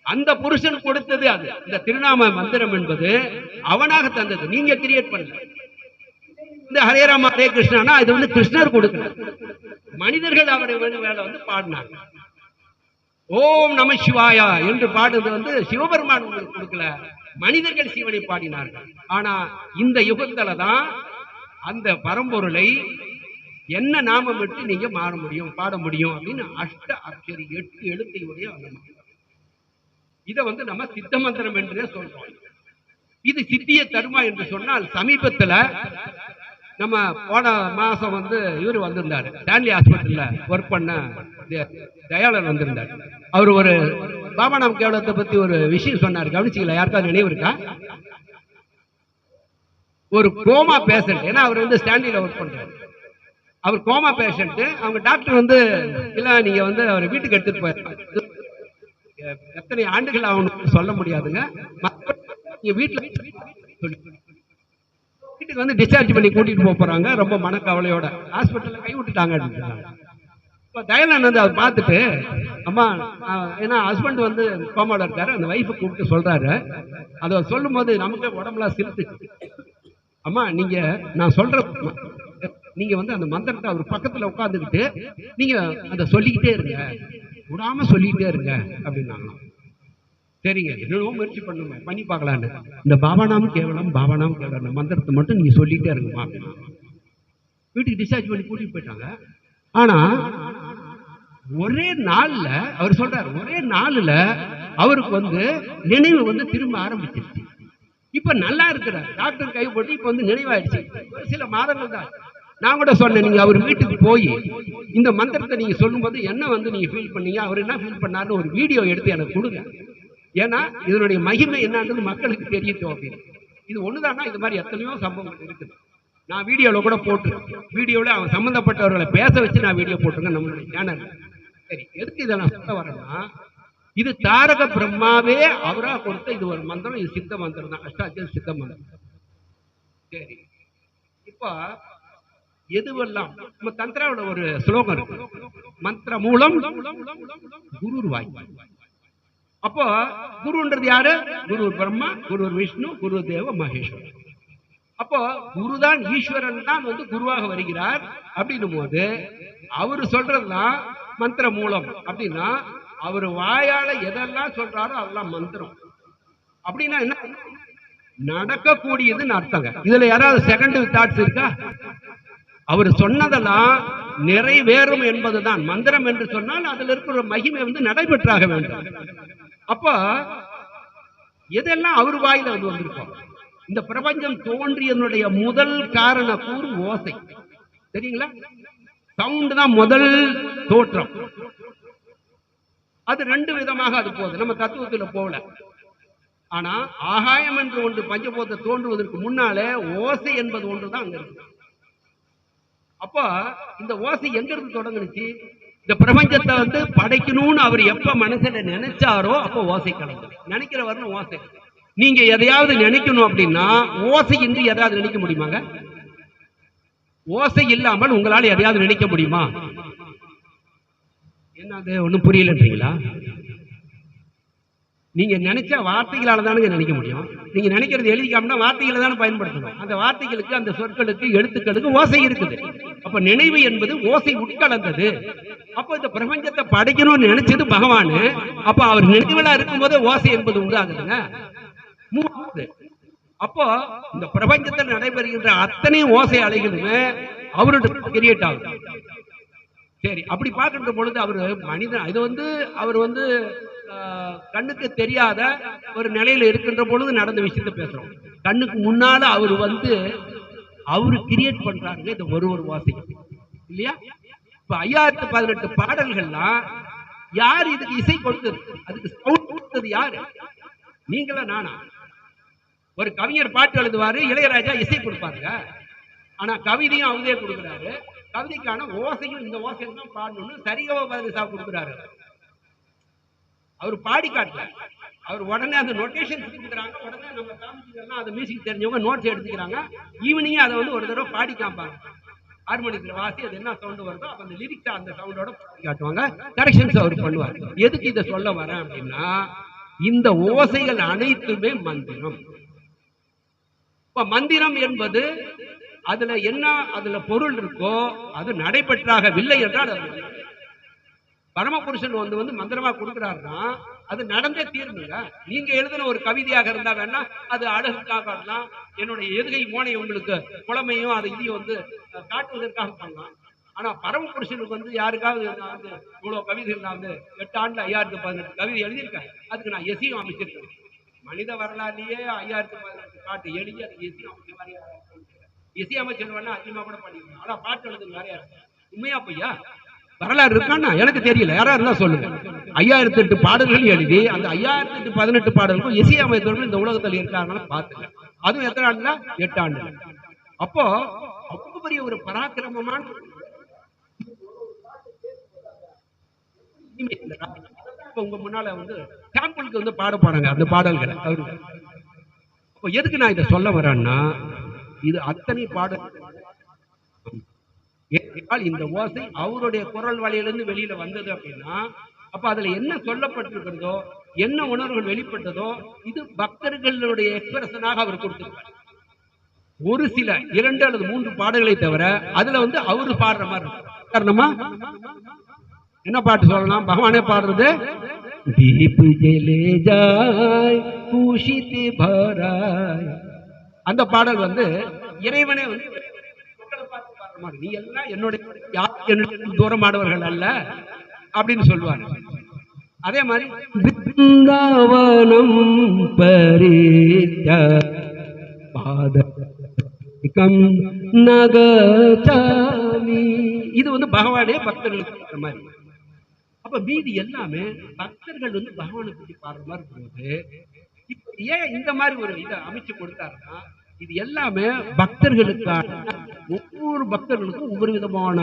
அந்த புருஷன் கொடுத்தது அது. இந்த திருநாம மந்திரம் என்பது அவனாக தந்தது, நீங்க கிரியேட் பண்ணல. இந்த ஹரே ராம ஹரே கிருஷ்ணா இது வந்து கிருஷ்ணர் கொடுக்கல, மனிதர்கள் அவரை வேலை வந்து பாடினாங்க. ஓம் நம சிவாயா என்று பாடுறது வந்து சிவபெருமான் உங்களுக்கு கொடுக்கல, மனிதர்கள் சிவனை பாடினார்கள். ஆனா இந்த யுகத்துல தான் அந்த பரம்பொருளை என்ன நாமம் விட்டு நீங்க மாற முடியும், பாட முடியும் அப்படின்னு அஷ்ட அக்ஷரி 8 எழுத்தையுடைய இதை வந்து நம்ம சித்த மந்திரம் என்றே சொல்றோம். இது சித்திய தருமா என்று சொன்னால் சமீபத்துல நம்ம போன மாசம் வந்து இவர் வந்திருந்தாரு, ஸ்டான்லி ஹாஸ்பிட்டல்ல ஒர்க் பண்ண தயாளர் வந்திருந்தார். அவர் ஒரு பாபாநாம் கேவலத்தை பத்தி ஒரு விஷயம் சொன்னார், கவனிச்சிக்கல? யாருக்காவது நினைவு இருக்கா? ஒரு கோமா பேஷண்ட், ஏன்னா அவர் வந்து ஸ்டான்லில ஒர்க் பண்றாரு, அவர் கோமா பேஷண்ட். அவங்க டாக்டர் வந்து இல்ல நீங்க வந்து அவர் வீட்டுக்கு எடுத்துட்டு போயிருக்காங்க, எத்தனை ஆண்டுகள் அவனுக்கு சொல்ல முடியாதுங்க, வீட்டுக்கு வந்து டிஸ்சார்ஜ் பண்ணி கூட்டிட்டு போறாங்க. ரொம்ப மனக்கவலையோட ஹாஸ்பிட்டல்ல கை விட்டுட்டாங்க. தயானந்த் வந்து அவர் பார்த்துட்டு, அம்மா ஏன்னா ஹஸ்பண்ட் வந்து கோமால இருக்காரு, அந்த வைஃபை கூப்பிட்டு சொல்றாரு. அதை சொல்லும் போது நமக்கு உடம்புலாம் சிரித்துச்சு. அம்மா நீங்க நான் சொல்ற நீங்க வந்து அந்த மந்திரத்தை அவர் பக்கத்துல உட்காந்துக்கிட்டு நீங்க அதை சொல்லிக்கிட்டே இருங்க, விடாம சொல்லிக்கிட்டே இருங்க அப்படின்னாங்களாம். சரிங்க, என்னவோ முயற்சி பண்ணுங்க, பண்ணி பார்க்கலான்னு. இந்த பாபாநாம் கேவலம் பாபாநாம் கேவலம் மந்திரத்தை மட்டும் நீங்க சொல்லிட்டே இருங்கம்மா. வீட்டுக்கு டிஸ்சார்ஜ் பண்ணி கூட்டிட்டு போயிட்டாங்க. ஆனா ஒரே நாள்ல அவர் சொல்றாரு, ஒரே நாள்ல அவருக்கு வந்து நினைவு வந்து திரும்ப ஆரம்பிச்சிருச்சு. இப்ப நல்லா இருக்கிறார், டாக்டர் கை போட்டு இப்ப வந்து நினைவாயிடுச்சு. சில மாதங்கள் தான். நான் கூட சொன்னேன், நீங்க அவர் வீட்டுக்கு போய் இந்த மந்திரத்தை நீங்க சொல்லும் போது என்ன வந்து நீங்க ஃபீல் பண்ணீங்க, அவர் என்ன ஃபீல் பண்ணாருன்னு ஒரு வீடியோ எடுத்து எனக்கு கொடுங்க. ஏன்னா இதனுடைய மகிமை என்னன்றது மக்களுக்கு தெரியட்டும் அப்படின்னு. இது ஒண்ணுதானா, இது மாதிரி எத்தனையோ சம்பவங்கள் இருக்குது. நான் வீடியோல கூட போட்டு, வீடியோல அவன் சம்பந்தப்பட்டவர்களை பேச வச்சு நான் வீடியோ போட்டுருங்க நம்மளுடைய சேனல். சரி, எதுக்கு இதை நான் சொல்ல வரேன்னா, இது தாரக பிரம்மாவே அவரா கொடுத்த இது ஒரு மந்திரம், இது சித்த மந்திரம் தான், அஷ்டாட்சரி சித்த மந்திரம். சரி, இப்ப எதுவெல்லாம் நம்ம தந்திராவோட ஒரு ஸ்லோகம் இருக்கு, மந்திர மூலம் குரு வாய். அப்போ குருன்றது யாரு? குரு பிரம்மா, குரு விஷ்ணு, குரு தேவ மகேஸ்வரன். அப்போ குருதான், ஈஸ்வரன் தான் வந்து குருவாக வருகிறார். அப்படின்னும் போது அவரு சொல்றதுதான் மந்திர மூலம். அப்படின்னா அவர் வாயால எதெல்லாம் சொல்றாரோ அதெல்லாம் மந்திரம். அப்படின்னா என்ன? நடக்கக்கூடியதுன்னு அர்த்தங்க. இதுல யாராவது செகண்ட் தாட்ஸ் இருக்கா? அவர் சொன்னதெல்லாம் நிறைவேறும் என்பதுதான் மந்திரம் என்று சொன்னால் அதுல இருக்கிற மகிமை வந்து நடைபெற்றாக வேண்டும். அப்ப எதெல்லாம் அவர் வாயில வந்து வந்திருக்கோம். இந்த பிரபஞ்சம் தோன்றியதனுடைய முதல் காரண கூறு ஓசை, தெரியுங்களா? சவுண்ட் தான் முதல் தோற்றம். அது 2 விதமாக அது போகுது, நம்ம தத்துவத்துல போகல. ஆனா ஆகாயம் என்று ஒன்று பஞ்சபூத தோன்றுவதற்கு முன்னாலே ஓசை என்பது ஒன்றுதான் அங்க இருக்கு. அப்ப இந்த ஓசை எங்க இருந்து தொடங்குனுச்சு? இந்த பிரபஞ்சத்தை வந்து படைக்கணும்னு அவர் எப்ப மனசுல நினைச்சாரோ அப்ப ஓசை கலங்குது. நினைக்கிற வரணும் ஓசை. நீங்க எதையாவது நினைக்கணும் அப்படின்னா ஓசை இன்றி எதையாவது நினைக்க முடியுமாங்க? ஓசை இல்லாமல் உங்களால எதையாவது நினைக்க முடியுமா? என்னது ஒண்ணும் புரியலன்றீங்களா? நீங்க நினைச்ச வார்த்தைகளால தானே நினைக்க முடியும். நீங்க நினைக்கிறது எழுதிக்காமனா வார்த்தைகளை தானே பயன்படுத்தணும். அந்த வார்த்தைகளுக்கு, அந்த சொற்களுக்கு, எழுத்துக்களுக்கு ஓசை இருக்குது. அப்ப நினைவு என்பது ஓசை உட்கலந்தது. அப்ப இந்த பிரபஞ்சத்தை படைக்கணும்னு நினைச்சது பகவான். அப்ப அவர் நினைவுகளா இருக்கும் போதே ஓசை என்பது உண்டாகுதுங்க. அப்போ இந்த பிரபஞ்சத்தில் நடைபெறுகின்ற அத்தனை ஓசை அலைகளுமே அவருடைய கிரியேட் ஆகுது. சரி, அப்படி பார்க்கின்ற பொழுது அவரு மனிதன், இது வந்து அவர் வந்து கண்ணுக்கு தெரியாத ஒரு நிலையில இருக்கின்ற பொழுது நடந்த விஷயத்தை பேசுறோம். கண்ணுக்கு முன்னால அவர் வந்து அவரு கிரியேட் பண்றாங்க இந்த ஒரு வாசி இல்லையா? இப்ப 5018 பாடல்கள்லாம் யார் இதுக்கு இசை கொடுத்தது, அதுக்கு சவுண்ட் கொடுத்தது யாரு? நீங்களா நானா? ஒரு கவிஞர் பாட்டு எழுதுவாரு, இளையராஜா இசை கொடுப்பாருங்க. ஆனா கவிதையும் அவரே கொடுக்குறாரு. கவிதைக்கான ஓசையும் இந்த ஓசையும் தான் பாடணும்னு சரிகம பதனிசா கொடுக்குறாரு. அவர் பாடி காட்டல, அவர் உடனே அந்த நோட்டேஷன் கொடுக்குறாங்க. உடனே நம்ம காமிச்சிக்கலாம், அது மியூசிக் தெரிஞ்சவங்க நோட்ஸ் எடுத்துக்கிறாங்க. ஈவினிங்கே அதை வந்து ஒரு தடவை பாடி காமிப்பாங்க. ஹார்மோனியத்தில் வாசி அது என்ன சவுண்டு வருதோ அப்போ அந்த லிரிக்ஸ் அந்த சவுண்டோட பாடி காட்டுவாங்க. கரெக்ஷன்ஸ் அவர் பண்ணுவார். எதுக்கு இதை சொல்ல வரேன் அப்படின்னா, இந்த ஓசைகள் அனைத்துமே மந்திரம். இப்ப மந்திரம் என்பது அதுல என்ன அதுல பொருள் இருக்கோ அது நடைபெற்றாகவில்லை என்றால் அது பரமபுருஷன் வந்து மந்திரமா கொடுக்கிறாருன்னா அது நடந்தே தீர்ந்துங்க. நீங்க எழுதின ஒரு கவிதையாக இருந்தா வேணா அது அழகுக்காக பண்ணலாம், என்னுடைய எதுகை மோனை உங்களுக்கு புலமையும் அதை இதையும் வந்து காட்டுவதற்காக பண்ணலாம். ஆனா பரமபுருஷனுக்கு வந்து யாருக்காவது நான் வந்து இவ்வளவு கவிதைகள் நான் வந்து 8 ஆண்டுல 5018 கவிதை எழுதியிருக்கேன், அதுக்கு நான் எசியும் அமைச்சிருக்கேன். மனித வரலாறுலயே 5018 பாட்டு எழுதி அதுக்கு இசை அமைச்சர் வேணா அதிகமா கூட பண்ணிருக்கேன். ஆனா பாட்டு எழுதுங்க நிறைய உண்மையா பொய்யா? வரலாறு இருக்கான்னா எனக்கு தெரியல, யாரா இருந்தா சொல்லுங்க. 5008 பாடல்கள் எழுதி அந்த 5018 பாடல்களுக்கும் இசை அமைச்சர்கள் இந்த உலகத்தில் இருக்காங்கன்னு பாத்துங்க. அதுவும் எத்தனை ஆண்டுல? 8 ஆண்டு. அப்போ அவ்வளவு பெரிய ஒரு பராக்கிரமமான உங்க முன்னால வந்து சாம்பிளுக்கு வந்து பாட போறாங்க அந்த பாடல்களை. அவரு எதுக்கு நான் இதை சொல்ல வரேன்னா, இது அத்தனை பாடல் இந்த ஓசை அவருடைய குரல் வழியிலிருந்து வெளியில வந்தது அப்படின்னா, அப்ப அதுல என்ன சொல்லப்பட்டிருக்கிறதோ என்ன உணர்வுகள் வெளிப்பட்டதோ இது பக்தர்களுடைய எக்ஸ்பிரஷனாக அவர் கொடுத்திருக்கார். ஒரு சில 2 அல்லது 3 பாடல்களை தவிர அதுல வந்து அவரு பாடுற மாதிரி காரணமா என்ன பாட்டு சொல்லலாம்? பகவானே பாடுறது, தீப் ஜலே ஜாய் பூஷித் பராய். அந்த பாடல் வந்து இறைவனே வந்து நீ எல்லாம் என்னுடைய தூரமானவர்கள் அல்ல அப்படின்னு சொல்லுவாங்க. அதே மாதிரி பிருந்தாவனம் பரித்ய பாதகம் நகசாமி. இது வந்து பகவானே பக்தர்களுக்கு மாதிரி. அப்ப மீதி எல்லாமே பக்தர்கள் வந்து பகவானை பற்றி பாடுற மாதிரி இருக்கும்போது இப்ப ஏன் இந்த மாதிரி ஒரு இதை அமைச்சு கொடுத்தாருன்னா, இது எல்லாமே பக்தர்களுக்கான ஒவ்வொரு பக்தர்களுக்கும் ஒவ்வொரு விதமான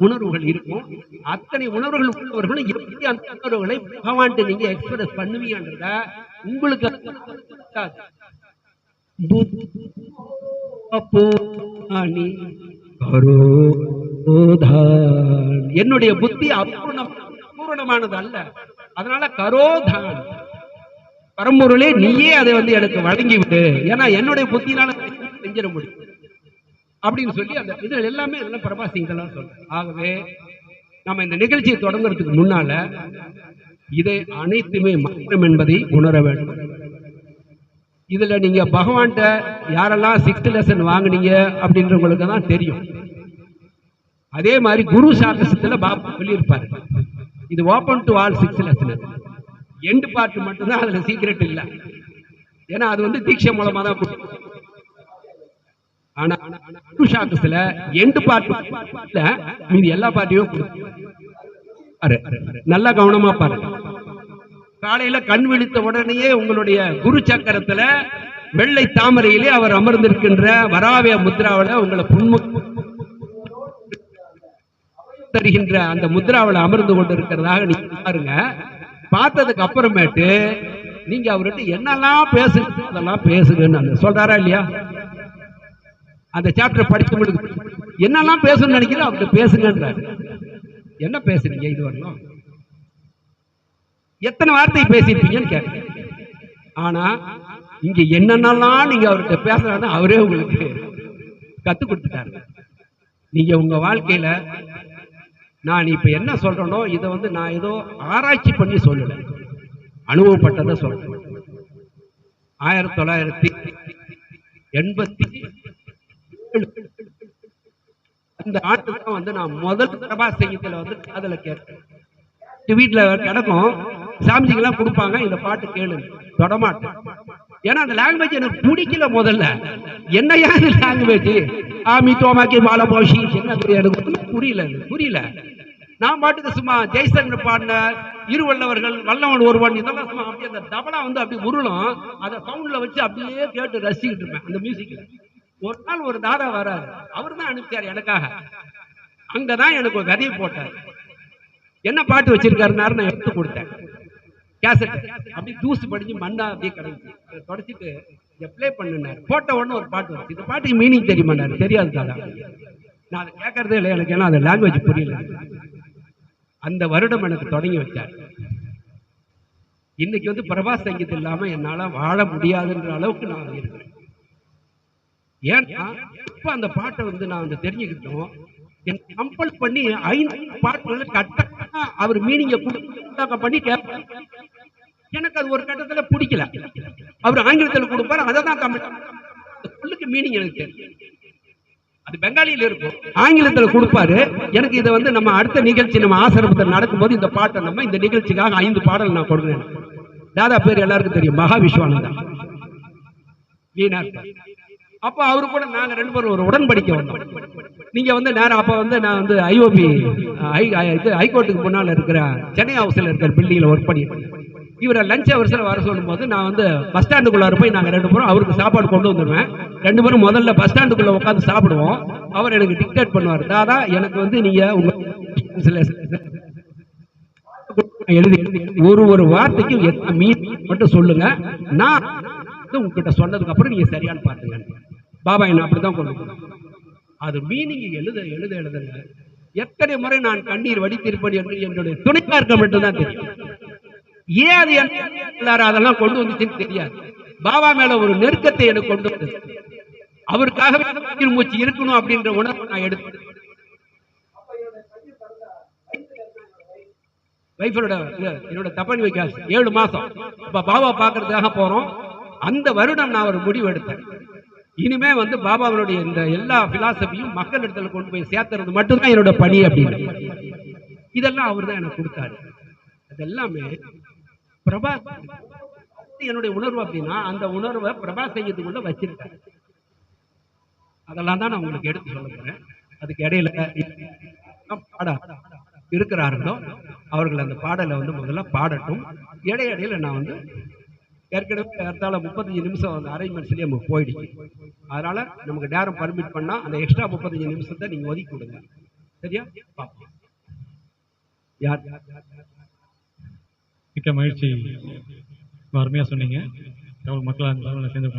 உணர்வுகள் இருக்கும். அத்தனை உணர்வுகள் உள்ளவர்களும் எப்படி அந்த உணர்வுகளை பகவான்கிட்ட நீங்க எக்ஸ்பிரஸ் பண்ணுவீங்கன்றத உங்களுக்கு என்னுடைய புத்தி பூரணமானது அல்ல, அதனால கரோதான் பரம்பொருளே நீயே அதை வந்து எனக்கு வழங்கி விடு, ஏன்னா என்னுடைய புத்தினால செஞ்சிட முடியும் அப்படின்னு சொல்லி அந்த இது எல்லாமே எல்லாம் பிரபாசிங்கெல்லாம் சொல்றேன். ஆகவே நம்ம இந்த நிகழ்ச்சியை தொடங்குறதுக்கு முன்னால இதை அனைத்துமே மந்திரம் என்பதை உணர வேண்டும். இதுல நீங்க பகவான்கிட்ட யாரெல்லாம் 6th லெசன் வாங்கினீங்க அப்படின்றவங்களுக்கு தான் தெரியும். அதே மாதிரி குரு சாகசத்துல பாபா சொல்லியிருப்பாரு, இது open to all 6th lesson. End part மட்டும்தான் அதுல சீக்கிரட் இல்லை, ஏன்னா அது வந்து தீட்சை மூலமா தான். ஆனா குரு சாகசத்துல எண்டு பார்ட் மீதி எல்லா பார்ட்டியும் நல்லா கவனமா பாருங்க. காலையில கண் விழித்த உடனேயே உங்களுடைய குரு சக்கரத்துல வெள்ளை தாமரையிலே அவர் அமர்ந்திருக்கின்ற வராவிய முத்ராவில உங்களை தருகின்ற அந்த முத்ராவில அமர்ந்து கொண்டு இருக்கிறதாக நீங்க பாருங்க. பார்த்ததுக்கு அப்புறமேட்டு நீங்க அவர்கிட்ட என்னெல்லாம் பேசுங்க அதெல்லாம் பேசுங்கன்னு சொல்றாரா இல்லையா? அந்த சாப்டர் படிக்க முடியும், என்னெல்லாம் பேசணும்னு நினைக்கிறோம் அவர்கிட்ட பேசுங்கன்றாரு. என்ன பேசுறீங்க இது வரணும்? எத்தனை வார்த்தை பேசியிருப்பீங்கன்னு கேட்க. ஆனா இங்க என்னென்னலாம் நீங்க அவர்கிட்ட பேசுறாரு அவரே உங்களுக்கு கத்து கொடுத்துட்டாரு. நீங்க உங்க வாழ்க்கையில நான் இப்ப என்ன சொல்றேனோ இதை வந்து நான் ஏதோ ஆராய்ச்சி பண்ணி சொல்லல, அனுபவப்பட்டதை சொல்றேன். 1987 அந்த ஆண்டு தான் வந்து நான் முதல் பிரபா சங்கீதத்துல வந்து காதல கேட்டேன். வீட்டுல கிடக்கும், சாமிஜிக்கெல்லாம் கொடுப்பாங்க, இந்த பாட்டு கேளு, தொடமாட்டேன். ஏன்னா அந்த லாங்குவேஜ் எனக்கு பிடிக்கல. முதல்ல என்னையா லாங்குவேஜ் ஆமி தோமாக்கி பாலபோஷி என்ன எனக்கு புரியல. நான் பாட்டுக்கு சும்மா ஜெய்சங்கர் பாடின இருவல்லவர்கள் வல்லவன் ஒருவன் இதெல்லாம் சும்மா அப்படியே அந்த தபலா வந்து அப்படி உருளும், அதை சவுண்ட்ல வச்சு அப்படியே கேட்டு ரசிக்கிட்டு இருப்பேன் அந்த மியூசிக்ல. ஒரு நாள் ஒரு தாதா வராரு, அவர் தான் அனுப்பிச்சார் எனக்காக. அங்கதான் எனக்கு ஒரு கதையை போட்டார். என்ன பாட்டு வச்சிருக்காருனாரு நான் எடுத்து கொடுத்தேன் கேசட். அப்படி தூசு படிச்சு மண்ணா அப்படியே கிடந்துச்சு. அதை தொடச்சிட்டு ப்ளே பண்ணுனாரு. போட்ட உடனே ஒரு பாட்டு வச்சு, இந்த பாட்டுக்கு மீனிங் தெரியுமாண்டாரு. தெரியாது தாதா. நான் அதை கேட்கறதே இல்லை எனக்கு, ஏன்னா அந்த லாங்குவேஜ் புரியல. அந்த வருடம் எனக்கு தொடங்கி வச்சார். இன்னைக்கு வந்து பிரபா சங்கீத் இல்லாம என்னால வாழ முடியாதுன்ற அளவுக்கு நான் இருக்கிறேன். ஏன்னா இப்ப அந்த பாட்டை வந்து நான் வந்து தெரிஞ்சுக்கிட்டோம். எனக்கு கம்பல் பண்ணி 5 பாட்டுல கரெக்டா அவர் மீனிங்க பண்ணி கேட்பார். எனக்கு அது ஒரு கட்டத்துல பிடிக்கல. அவர் ஆங்கிலத்தில் கொடுப்பாரு, அதை தான் தமிழுக்கு மீனிங் எனக்கு தெரியும். அது பெங்காலியில இருக்கும், ஆங்கிலத்துல கொடுப்பாரு. எனக்கு இதை வந்து நம்ம அடுத்த நிகழ்ச்சி நம்ம ஆசிரமத்தில் நடக்கும்போது இந்த பாட்டை நம்ம இந்த நிகழ்ச்சிக்காக 5 பாடல் நான் கொடுக்குறேன். தாதா பேர் எல்லாருக்கும் தெரியும், மகா விஸ்வானந்தா. அப்ப அவரு கூட நாங்க 2 பேரும் ஒரு உடன்படிக்கை வந்தோம். நீங்க வந்து நேரம் அப்ப வந்து நான் வந்து ஐஓபி ஹைகோர்ட்டுக்கு முன்னால இருக்கிற சென்னை ஹவுஸ்ல இருக்கிற பில்டிங்ல ஒர்க் பண்ணிட்டு இவரை லஞ்ச் அவர்ஸ்ல வர சொல்லும் போது நான் வந்து பஸ் ஸ்டாண்டுக்குள்ளார போய் நாங்க 2 பேரும் அவருக்கு சாப்பாடு கொண்டு வந்துடுவேன். 2 பேரும் முதல்ல பஸ் ஸ்டாண்டுக்குள்ள உட்காந்து சாப்பிடுவோம். அவர் எனக்கு டிக்டேட் பண்ணுவார், தாதா எனக்கு வந்து நீங்க உங்க எழுதி ஒரு வார்த்தைக்கு எத்தனை மீன் மட்டும் சொல்லுங்க, நான் உங்ககிட்ட சொன்னதுக்கு அப்புறம் நீங்க சரியான பாத்துங்க. பாபா என்ன அப்படிதான் கொண்டு அது மீனிங் எழுத எழுத எழுதுங்க. எத்தனை முறை நான் கண்ணீர் வடித்திருப்பேன் என்று என்னுடைய துணைக்கார்க்க மட்டும்தான் தெரியும். ஏன் அது எல்லாரும் அதெல்லாம் கொண்டு வந்துச்சுன்னு தெரியாது. பாபா மேல ஒரு நெருக்கத்தை எனக்கு கொண்டு வந்தது. அவருக்காக மூச்சு இருக்கணும் அப்படின்ற உணர்வு நான் எடுத்தேன். என்னோட தப்பணி வைக்க 7 மாசம் இப்ப பாபா பாக்குறதுக்காக போறோம். அந்த வருடம் நான் ஒரு முடிவு எடுத்தேன், இனிமே வந்து பாபாவுடைய இந்த எல்லா பிலாசபியும் மக்கள் இடத்துல கொண்டு போய் சேர்த்துறது மட்டும்தான் என்னோட பணி அப்படின்னு. இதெல்லாம் அவர் தான் எனக்கு கொடுத்தாரு. அதெல்லாமே பிரபா என்னுடைய உணர்வு அப்படின்னா அந்த உணர்வை பிரபா செய்யறதுக்குள்ள வச்சிருக்காரு. அதெல்லாம் தான் நான் உங்களுக்கு எடுத்து சொல்ல போறேன். அதுக்கு இடையில பாட இருக்கிறார்களோ அவர்கள் அந்த பாடலை வந்து முதல்ல பாடட்டும். இடையில நான் வந்து ஏற்கனவே 35 நிமிஷம் அந்த அரேஞ்ச்மெண்ட்ஸ்லயே நமக்கு போயிடுச்சு. அதனால நமக்கு நேரம் பர்மிட் பண்ணா அந்த எக்ஸ்ட்ரா 35 நிமிஷத்தை நீங்க ஒதுக்கி கொடுங்க. சரியா? யார்? மிக்க மகிழ்ச்சி, அருமையா சொன்னீங்க. மக்கள் சேர்ந்து